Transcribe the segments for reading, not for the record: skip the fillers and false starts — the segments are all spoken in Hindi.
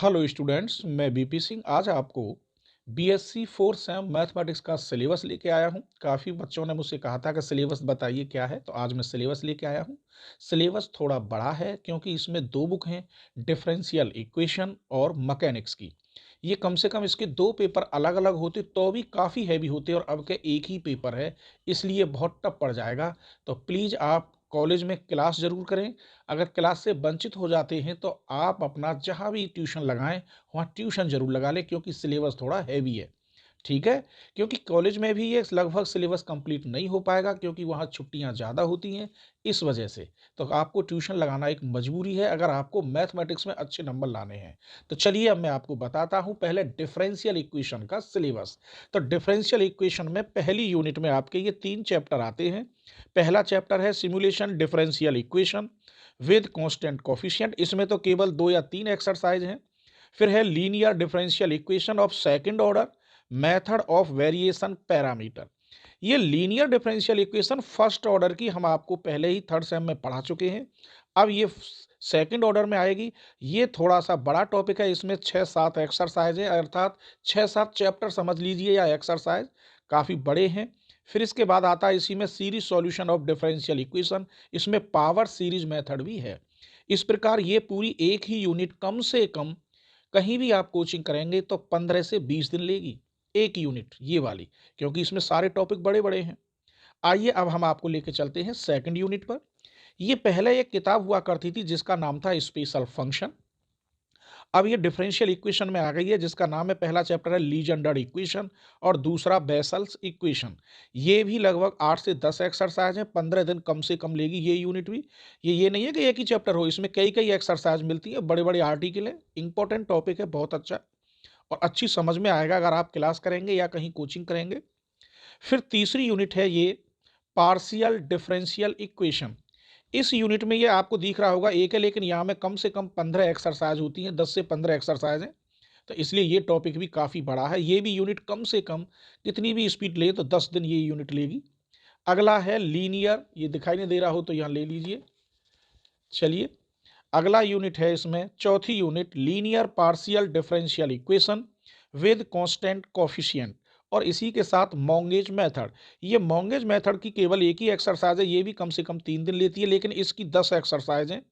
हेलो स्टूडेंट्स, मैं बीपी सिंह आज आपको बीएससी फोर्थ सेम मैथमेटिक्स का सिलेबस लेके आया हूँ। काफ़ी बच्चों ने मुझसे कहा था कि सिलेबस बताइए क्या है, तो आज मैं सिलेबस लेके आया हूँ। सिलेबस थोड़ा बड़ा है क्योंकि इसमें दो बुक हैं, डिफरेंशियल इक्वेशन और मैकेनिक्स की। ये कम से कम इसके दो पेपर अलग अलग होते तो भी काफ़ी हैवी होते और अब के एक ही पेपर है, इसलिए बहुत टफ पड़ जाएगा। तो प्लीज़ आप कॉलेज में क्लास ज़रूर करें। अगर क्लास से वंचित हो जाते हैं तो आप अपना जहाँ भी ट्यूशन लगाएं वहाँ ट्यूशन ज़रूर लगा लें, क्योंकि सिलेबस थोड़ा हैवी है। ठीक है? क्योंकि कॉलेज में भी ये लगभग सिलेबस कंप्लीट नहीं हो पाएगा, क्योंकि वहाँ छुट्टियाँ ज़्यादा होती हैं इस वजह से। तो आपको ट्यूशन लगाना एक मजबूरी है अगर आपको मैथमेटिक्स में अच्छे नंबर लाने हैं। तो चलिए अब मैं आपको बताता हूँ पहले डिफरेंशियल इक्वेशन का सिलेबस। तो डिफरेंशियल इक्वेशन में पहली यूनिट में आपके ये 3 चैप्टर आते हैं। पहला चैप्टर है simulation differential equation with constant coefficient. इसमें तो केवल 2 या 3 एक्सरसाइज हैं। फिर है linear differential equation of second order, method of variation parameter. ये linear differential equation first order की हम आपको पहले ही थर्ड सेम में पढ़ा चुके हैं। अब ये सेकंड ऑर्डर में आएगी। ये थोड़ा सा बड़ा टॉपिक है, इसमें 6-7 एक्सरसाइज है, अर्थात 6-7 चैप्टर समझ लीजिए या एक्सरसाइज काफ़ी बड़े हैं। फिर इसके बाद आता है इसी में series solution of differential equation. इसमें पावर सीरीज मेथड भी है। इस प्रकार ये पूरी एक ही यूनिट कम से कम कहीं भी आप कोचिंग करेंगे तो 15 से 20 दिन लेगी एक यूनिट ये वाली, क्योंकि इसमें सारे टॉपिक बड़े बड़े हैं। आइए अब हम आपको लेके चलते हैं सेकंड यूनिट पर। ये पहले एक किताब हुआ करती थी जिसका नाम था स्पेशल फंक्शन। अब ये डिफरेंशियल इक्वेशन में आ गई है, जिसका नाम है, पहला चैप्टर है लीजेंडर इक्वेशन और दूसरा बेसल्स इक्वेशन। ये भी लगभग 8 से 10 एक्सरसाइज है, 15 दिन कम से कम लेगी ये यूनिट भी। ये नहीं है कि एक ही चैप्टर हो, इसमें कई कई एक्सरसाइज मिलती है, बड़े बड़े आर्टिकल है, इंपॉर्टेंट टॉपिक है, बहुत अच्छा और अच्छी समझ में आएगा अगर आप क्लास करेंगे या कहीं कोचिंग करेंगे। फिर तीसरी यूनिट है ये पार्शियल डिफरेंशियल इक्वेशन। इस यूनिट में ये आपको दिख रहा होगा एक है, लेकिन यहाँ में कम से कम 15 एक्सरसाइज होती हैं, 10 से 15 एक्सरसाइज हैं। तो इसलिए ये टॉपिक भी काफ़ी बड़ा है। ये भी यूनिट कम से कम कितनी भी स्पीड ले तो 10 दिन ये यूनिट लेगी। अगला है लीनियर, ये दिखाई नहीं दे रहा हो तो यहाँ ले लीजिए। चलिए अगला यूनिट है, इसमें चौथी unit linear partial differential equation with constant coefficient और इसी के साथ मॉन्गेज मेथड। ये मॉन्गेज मेथड की केवल एक ही एक्सरसाइज है, ये भी कम से कम 3 दिन लेती है, लेकिन इसकी 10 एक्सरसाइज हैं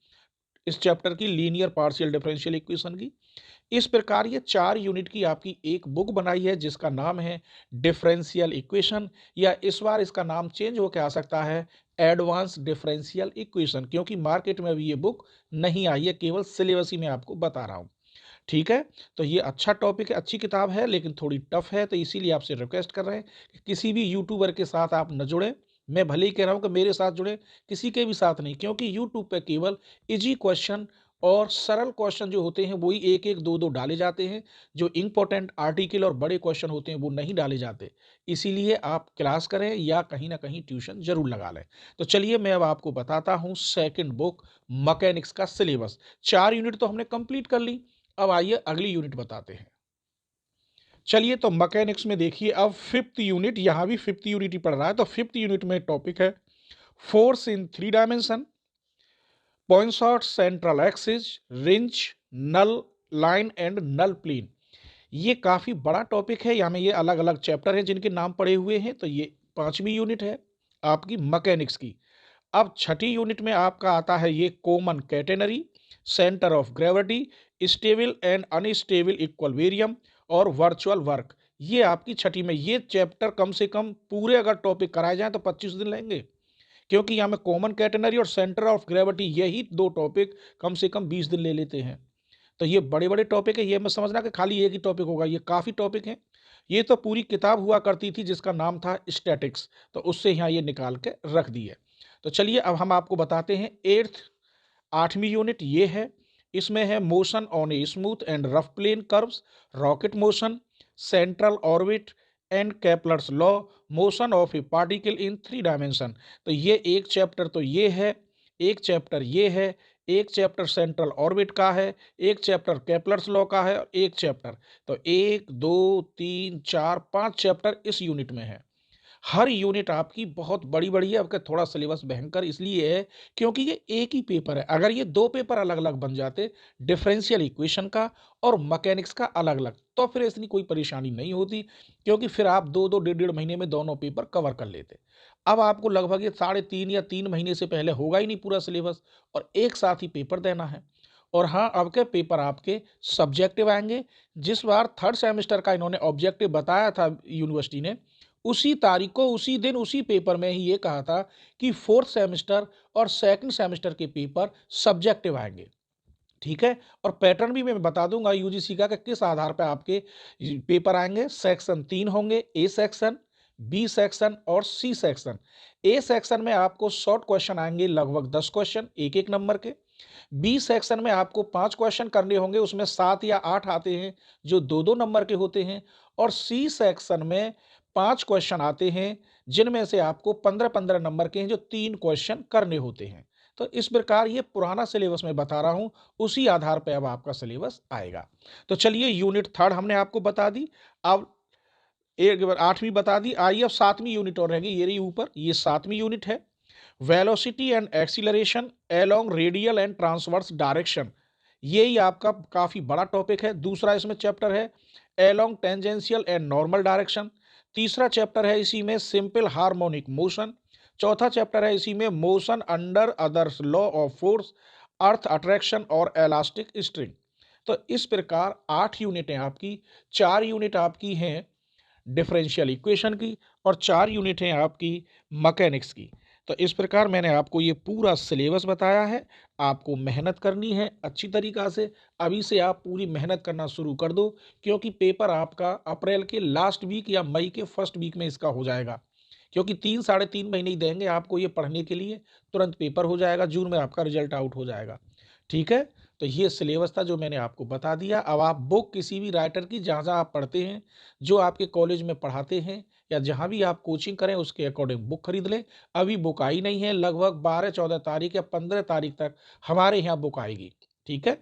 इस चैप्टर की लीनियर पार्शियल डिफरेंशियल इक्वेशन की। इस प्रकार ये 4 यूनिट की आपकी एक बुक बनाई है जिसका नाम है डिफरेंशियल इक्वेशन, या इस बार इसका नाम चेंज होकर आ सकता है एडवांस डिफरेंशियल इक्वेशन, क्योंकि मार्केट में अभी ये बुक नहीं आई है, केवल सिलेबस ही मैं आपको बता रहा हूँ। ठीक है? तो ये अच्छा टॉपिक है, अच्छी किताब है, लेकिन थोड़ी टफ है, तो इसीलिए आपसे रिक्वेस्ट कर रहे हैं कि किसी भी यूट्यूबर के साथ आप न जुड़ें। मैं भले ही कह रहा हूँ कि मेरे साथ जुड़ें, किसी के भी साथ नहीं, क्योंकि यूट्यूब पे केवल इजी क्वेश्चन और सरल क्वेश्चन जो होते हैं वही एक एक दो दो डाले जाते हैं। जो इंपॉर्टेंट आर्टिकल और बड़े क्वेश्चन होते हैं वो नहीं डाले जाते। इसीलिए आप क्लास करें या कहीं ना कहीं ट्यूशन जरूर लगा लें। तो चलिए मैं अब आपको बताता हूँ सेकंड बुक मैकेनिक्स का सिलेबस। 4 यूनिट तो हमने कंप्लीट कर ली। अब आइए अगली यूनिट बताते हैं। चलिए तो मैकेनिक्स में देखिए, अब फिफ्थ यूनिट, यहाँ भी फिफ्थ यूनिट ही पढ़ रहा है। तो फिफ्थ यूनिट में टॉपिक है force in 3 dimension, points central axis, wrench, null line and null plane. ये काफी बड़ा टॉपिक है, यहाँ में ये अलग अलग चैप्टर हैं जिनके नाम पड़े हुए हैं। तो ये पांचवी यूनिट है आपकी मैकेनिक्स की। अब छठी यूनिट में आपका आता है ये common catenary, centre of gravity, stable and unstable equilibrium और वर्चुअल वर्क। ये आपकी छठी में, ये चैप्टर कम से कम पूरे अगर टॉपिक कराए जाएं तो 25 दिन लेंगे, क्योंकि यहाँ में कॉमन कैटेनरी और सेंटर ऑफ ग्रेविटी यही दो टॉपिक कम से कम 20 दिन ले लेते हैं। तो ये बड़े बड़े टॉपिक है, ये मत समझना कि खाली एक ही टॉपिक होगा, ये काफ़ी टॉपिक हैं। ये तो पूरी किताब हुआ करती थी जिसका नाम था स्टैटिक्स, तो उससे यहाँ ये निकाल के रख दी है। तो चलिए अब हम आपको बताते हैं एट्थ, आठवीं यूनिट ये है। इसमें है motion on a smooth and rough plane curves, rocket motion, central orbit and Kepler's law, motion of a particle in 3 dimension. तो ये एक चैप्टर तो ये है, एक चैप्टर ये है, एक चैप्टर सेंट्रल ऑर्बिट का है, एक चैप्टर केपलर्स लॉ का है और एक चैप्टर। तो 1 2 3 4 5 चैप्टर इस यूनिट में है। हर यूनिट आपकी बहुत बड़ी-बड़ी है, आपका थोड़ा सिलेबस भयंकर इसलिए है क्योंकि ये एक ही पेपर है। अगर ये 2 पेपर अलग-अलग बन जाते, डिफरेंशियल इक्वेशन का और मैकेनिक्स का अलग-अलग, तो फिर इतनी कोई परेशानी नहीं होती क्योंकि फिर आप 2-2 डेढ़-डेढ़ महीने में दोनों पेपर कवर कर लेते। अब आपको लगभग ये साढ़े 3 या 3 महीने से पहले होगा ही नहीं पूरा सिलेबस और एक साथ ही पेपर देना है। और हाँ, अब के पेपर आपके सब्जेक्टिव आएँगे, जिस बार 3rd सेमेस्टर का इन्होंने ऑब्जेक्टिव बताया था यूनिवर्सिटी ने, उसी तारीख को, उसी दिन, उसी पेपर में ही ये कहा था कि 4th सेमेस्टर और 2nd सेमेस्टर के पेपर सब्जेक्टिव आएँगे, ठीक है? और पैटर्न भी मैं बता दूँगा यूजीसी का कि किस आधार पे आपके पेपर आएँगे। सेक्शन 3 होंगे, ए सेक्शन, बी सेक्शन और सी सेक्शन। ए सेक्शन में आपको शॉर्ट क्वेश्चन आएँगे लगभग 10 क्वेश्चन, 1-1 नंबर के। बी सेक्शन में आपको 5 क्वेश्चन करने होंगे, उसमें 7 या 8 आते हैं, जो 2-2 नंबर के होते हैं और सी सेक्शन में 5 क्वेश्चन आते हैं, जिनमें से आपको 15-15 नंबर के हैं, जो 3 क्वेश्चन करने होते हैं। तो इस प्रकार ये पुराना सिलेबस मैं बता रहा हूँ, उसी आधार पे अब आपका सिलेबस आएगा। तो चलिए यूनिट 3 हमने आपको बता दी, अब एक बार 8वीं बता दी, आइए अब 7वीं यूनिट और रह गई, ये रही ऊपर, ये 7वीं यूनिट है। Velocity and acceleration along radial and transverse direction, यही आपका काफी बड़ा टॉपिक है। दूसरा इसमें चैप्टर है along tangential and normal direction. तीसरा चैप्टर है इसी में सिंपल हार्मोनिक मोशन। चौथा चैप्टर है इसी में motion under others law of force, earth attraction और एलास्टिक स्ट्रिंग। तो इस प्रकार 8 यूनिटें आपकी, 4 यूनिट आपकी हैं डिफरेंशियल इक्वेशन की और 4 यूनिट हैं आपकी मैकेनिक्स की। तो इस प्रकार मैंने आपको ये पूरा सिलेबस बताया है, आपको मेहनत करनी है अच्छी तरीक़ा से। अभी से आप पूरी मेहनत करना शुरू कर दो क्योंकि पेपर आपका अप्रैल के लास्ट वीक या मई के फर्स्ट वीक में इसका हो जाएगा। क्योंकि 3 साढ़े 3 महीने ही देंगे आपको ये पढ़ने के लिए, तुरंत पेपर हो जाएगा, जून में आपका रिजल्ट आउट हो जाएगा। ठीक है? तो ये सिलेबस था जो मैंने आपको बता दिया। अब आप बुक किसी भी राइटर की जहाँ-जहाँ आप पढ़ते हैं, जो आपके कॉलेज में पढ़ाते हैं या जहाँ भी आप कोचिंग करें उसके अकॉर्डिंग बुक खरीद लें। अभी बुक आई नहीं है, लगभग 12-14 तारीख या 15 तारीख तक हमारे यहाँ बुक आएगी। ठीक है?